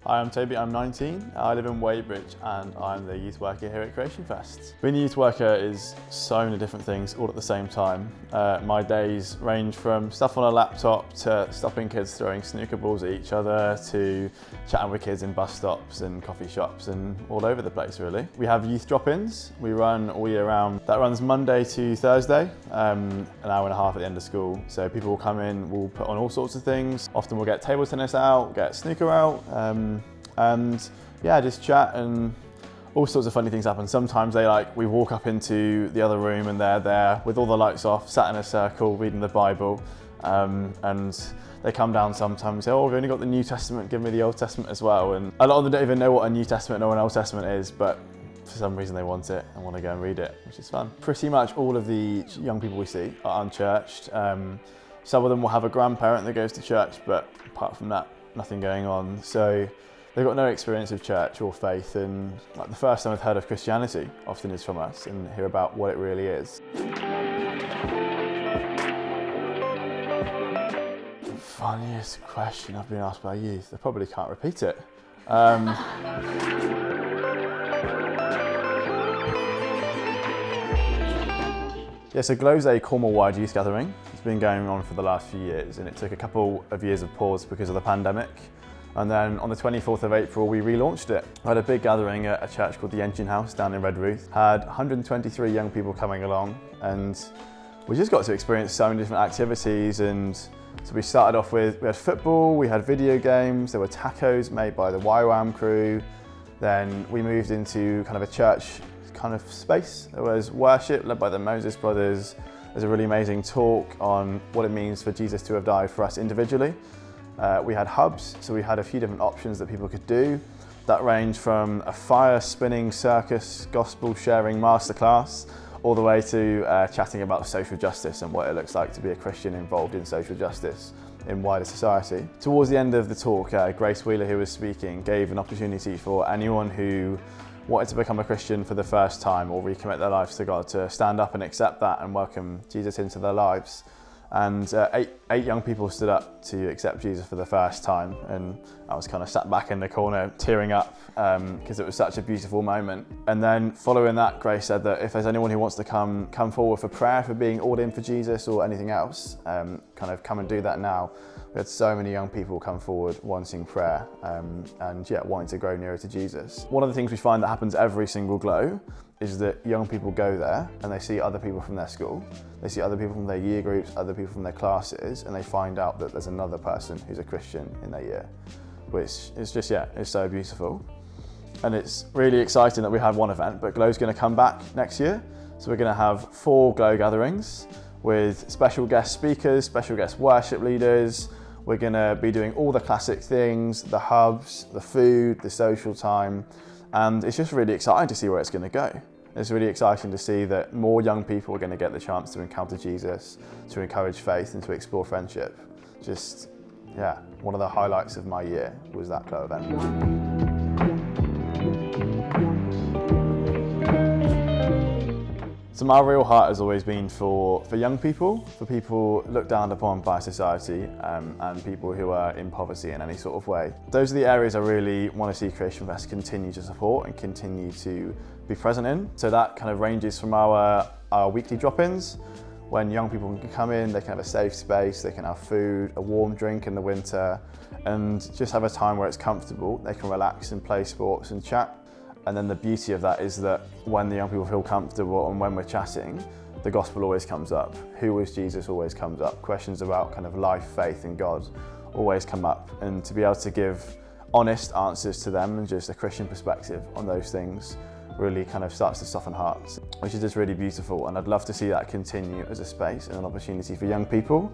Hi, I'm Toby, I'm 19. I live in Weybridge and I'm the youth worker here at Creation Fest. Being a youth worker is so many different things all at the same time. My days range from stuff on a laptop to stopping kids throwing snooker balls at each other to chatting with kids in bus stops and coffee shops and all over the place really. We have youth drop-ins. We run all year round. That runs Monday to Thursday, an hour and a half at the end of school. So people will come in, we'll put on all sorts of things. Often we'll get table tennis out, get snooker out, and yeah, just chat and all sorts of funny things happen. Sometimes we walk up into the other room and they're there with all the lights off, sat in a circle, reading the Bible, and they come down sometimes and say, oh, we've only got the New Testament, give me the Old Testament as well. And a lot of them don't even know what a New Testament or an Old Testament is, but for some reason they want it and want to go and read it, which is fun. Pretty much all of the young people we see are unchurched. Some of them will have a grandparent that goes to church, but apart from that, nothing going on. So they've got no experience of church or faith, and the first time I've heard of Christianity often is from us and hear about what it really is. The funniest question I've been asked by youth, I probably can't repeat it. Yeah, so Glow's a Cornwall-wide youth gathering. It's been going on for the last few years and it took a couple of years of pause because of the pandemic. And then on the 24th of April, we relaunched it. I had a big gathering at a church called the Engine House down in Redruth. Had 123 young people coming along and we just got to experience so many different activities. And so we started off we had football, we had video games, there were tacos made by the YWAM crew. Then we moved into kind of a church kind of space. There was worship led by the Moses brothers. There's a really amazing talk on what it means for Jesus to have died for us individually. We had hubs, so we had a few different options that people could do. That ranged from a fire spinning circus gospel sharing masterclass all the way to chatting about social justice and what it looks like to be a Christian involved in social justice in wider society. Towards the end of the talk, Grace Wheeler, who was speaking, gave an opportunity for anyone who wanted to become a Christian for the first time or recommit their lives to God to stand up and accept that and welcome Jesus into their lives. And eight young people stood up to accept Jesus for the first time, and I was kind of sat back in the corner tearing up because it was such a beautiful moment. And then following that, Grace said that if there's anyone who wants to come forward for prayer for being all in for Jesus or anything else, kind of come and do that now. We had so many young people come forward wanting prayer and yeah, wanting to grow nearer to Jesus. One of the things we find that happens every single Glow is that young people go there and they see other people from their school, they see other people from their year groups, other people from their classes, and they find out that there's another person who's a Christian in their year, which is just, yeah, it's so beautiful. And it's really exciting that we had one event, but Glow's going to come back next year. So we're going to have 4 Glow gatherings with special guest speakers, special guest worship leaders. We're going to be doing all the classic things, the hubs, the food, the social time. And it's just really exciting to see where it's going to go. It's really exciting to see that more young people are going to get the chance to encounter Jesus, to encourage faith and to explore friendship. Just, yeah, one of the highlights of my year was that Glow event. So my real heart has always been for young people, for people looked down upon by society and people who are in poverty in any sort of way. Those are the areas I really want to see Creation Fest continue to support and continue to be present in. So that kind of ranges from our weekly drop-ins, when young people can come in, they can have a safe space, they can have food, a warm drink in the winter, and just have a time where it's comfortable. They can relax and play sports and chat. And then the beauty of that is that when the young people feel comfortable and when we're chatting, the gospel always comes up. Who was Jesus always comes up. Questions about kind of life, faith and God always come up. And to be able to give honest answers to them and just a Christian perspective on those things really kind of starts to soften hearts, which is just really beautiful. And I'd love to see that continue as a space and an opportunity for young people.